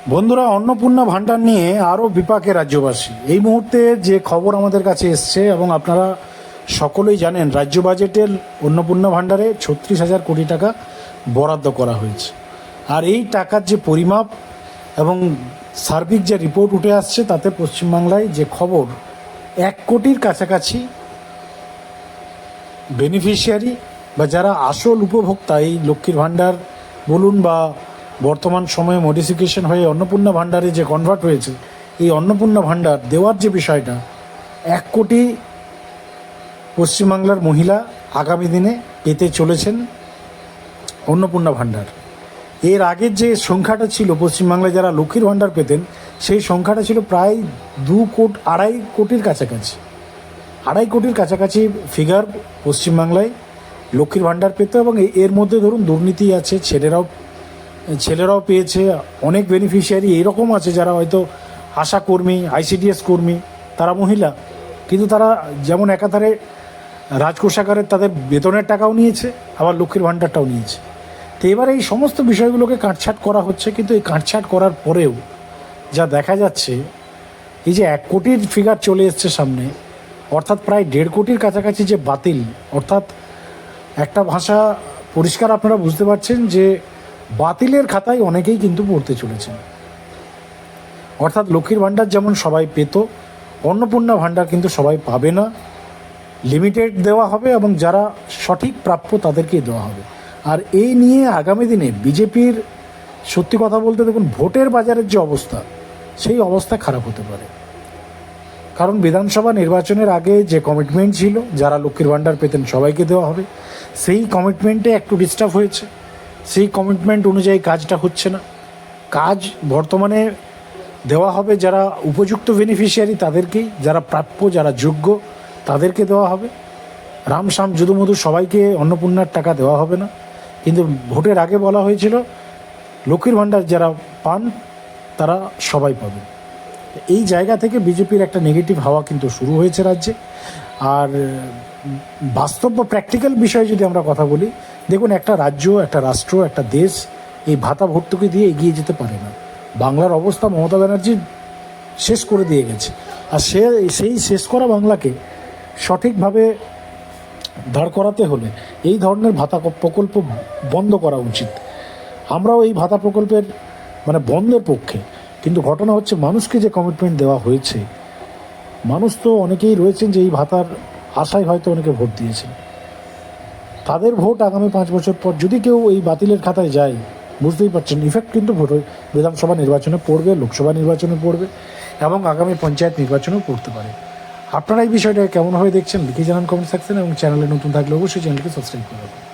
বন্ধুরা, অন্নপূর্ণা ভাণ্ডার নিয়ে আরও বিপাকে রাজ্যবাসী। এই মুহূর্তে যে খবর আমাদের কাছে এসছে এবং আপনারা সকলেই জানেন, রাজ্য বাজেটের অন্নপূর্ণা ভাণ্ডারে 36,000 কোটি টাকা বরাদ্দ করা হয়েছে। আর এই টাকার যে পরিমাপ এবং সার্বিক যে রিপোর্ট উঠে আসছে, তাতে পশ্চিমবাংলায় যে খবর 1 কোটির কাছাকাছি বেনিফিশিয়ারি বা যারা আসল উপভোক্তা এই লক্ষ্মীর ভাণ্ডার বলুন বা বর্তমান সময়ে মডিফিকেশন হয়ে অন্নপূর্ণা ভাণ্ডারে যে কনভার্ট হয়েছে, এই অন্নপূর্ণা ভাণ্ডার দেওয়ার যে বিষয়টা, 1 কোটি পশ্চিমবাংলার মহিলা আগামী দিনে পেতে চলেছেন অন্নপূর্ণা ভাণ্ডার। এর আগের যে সংখ্যাটা ছিল পশ্চিমবাংলায় যারা লক্ষ্মীর ভাণ্ডার পেতেন, সেই সংখ্যাটা ছিল প্রায় 2.5 কোটির কাছাকাছি। 2.5 কোটির কাছাকাছি ফিগার পশ্চিমবাংলায় লক্ষ্মীর ভাণ্ডার পেত। এবং এর মধ্যে ধরুন দুর্নীতি আছে, ছেলেরাও পেয়েছে, অনেক বেনিফিশিয়ারি এরকম আছে যারা হয়তো আশা কর্মী, আইসিডিএস কর্মী, তারা মহিলা, কিন্তু তারা যেমন একাধারে রাজকোষাগারের তাদের বেতনের টাকাও নিয়েছে, আবার লক্ষ্মীর ভাণ্ডারটাও নিয়েছে। তো এবার এই সমস্ত বিষয়গুলোকে কাটছাঁট করা হচ্ছে। কিন্তু এই কাটছাঁট করার পরেও যা দেখা যাচ্ছে, এই যে 1 কোটির ফিগার চলে এসছে সামনে, অর্থাৎ প্রায় 1.5 কোটির কাছাকাছি যে বাতিল, অর্থাৎ একটা ভাষা পরিষ্কার আপনারা বুঝতে পারছেন যে বাতিলের খাতায় অনেকেই কিন্তু পড়তে চলেছেন। অর্থাৎ লক্ষ্মীর ভাণ্ডার যেমন সবাই পেত, অন্নপূর্ণা ভাণ্ডার কিন্তু সবাই পাবে না, লিমিটেড দেওয়া হবে এবং যারা সঠিক প্রাপ্য তাদেরকেই দেওয়া হবে। আর এই নিয়ে আগামী দিনে বিজেপির সত্যি কথা বলতে দেখুন, ভোটের বাজারের যে অবস্থা, সেই অবস্থা খারাপ হতে পারে। কারণ বিধানসভা নির্বাচনের আগে যে কমিটমেন্ট ছিল, যারা লক্ষ্মীর ভাণ্ডার পেতেন সবাইকে দেওয়া হবে, সেই কমিটমেন্টে একটু ডিস্টার্ব হয়েছে। সেই কমিটমেন্ট অনুযায়ী কাজটা হচ্ছে না। কাজ বর্তমানে দেওয়া হবে যারা উপযুক্ত বেনিফিশিয়ারি তাদেরকেই, যারা প্রাপ্য, যারা যোগ্য তাদেরকে দেওয়া হবে। রামশ্যাম যদুমধু সবাইকে অন্নপূর্ণার টাকা দেওয়া হবে না। কিন্তু ভোটের আগে বলা হয়েছিল লক্ষ্মীর ভাণ্ডার যারা পান তারা সবাই পাবে। এই জায়গা থেকে বিজেপির একটা নেগেটিভ হাওয়া কিন্তু শুরু হয়েছে রাজ্যে। আর বাস্তব বা প্র্যাকটিক্যাল বিষয়ে যদি আমরা কথা বলি, দেখুন, একটা রাজ্য, একটা রাষ্ট্র, একটা দেশ এই ভাতা ভর্তুকি দিয়ে এগিয়ে যেতে পারে না। বাংলার অবস্থা মমতা ব্যানার্জি শেষ করে দিয়ে গেছে। আর সেই শেষ করা বাংলাকে সঠিকভাবে দাঁড় করাতে হলে এই ধরনের ভাতা প্রকল্প বন্ধ করা উচিত। আমরাও এই ভাতা প্রকল্পের বন্ধের পক্ষে। কিন্তু ঘটনা হচ্ছে, মানুষকে যে কমিটমেন্ট দেওয়া হয়েছে, মানুষ তো অনেকেই রয়েছেন যে এই ভাতার আশায় হয়তো অনেকে ভোট দিয়েছেন। তাদের ভোট আগামী 5 বছর পর যদি কেউ এই বাতিলের খাতায় যায়, বুঝতেই পারছেন ইফেক্ট কিন্তু ভোট বিধানসভা নির্বাচনে পড়বে, লোকসভা নির্বাচনে পড়বে এবং আগামী পঞ্চায়েত নির্বাচনেও পড়তে পারে। আপনারা এই বিষয়টা কেমনভাবে দেখছেন লিখে জানান কমেন্ট সেকশনে, এবং চ্যানেলে নতুন থাকলে অবশ্যই চ্যানেলকে সাবস্ক্রাইব করবেন।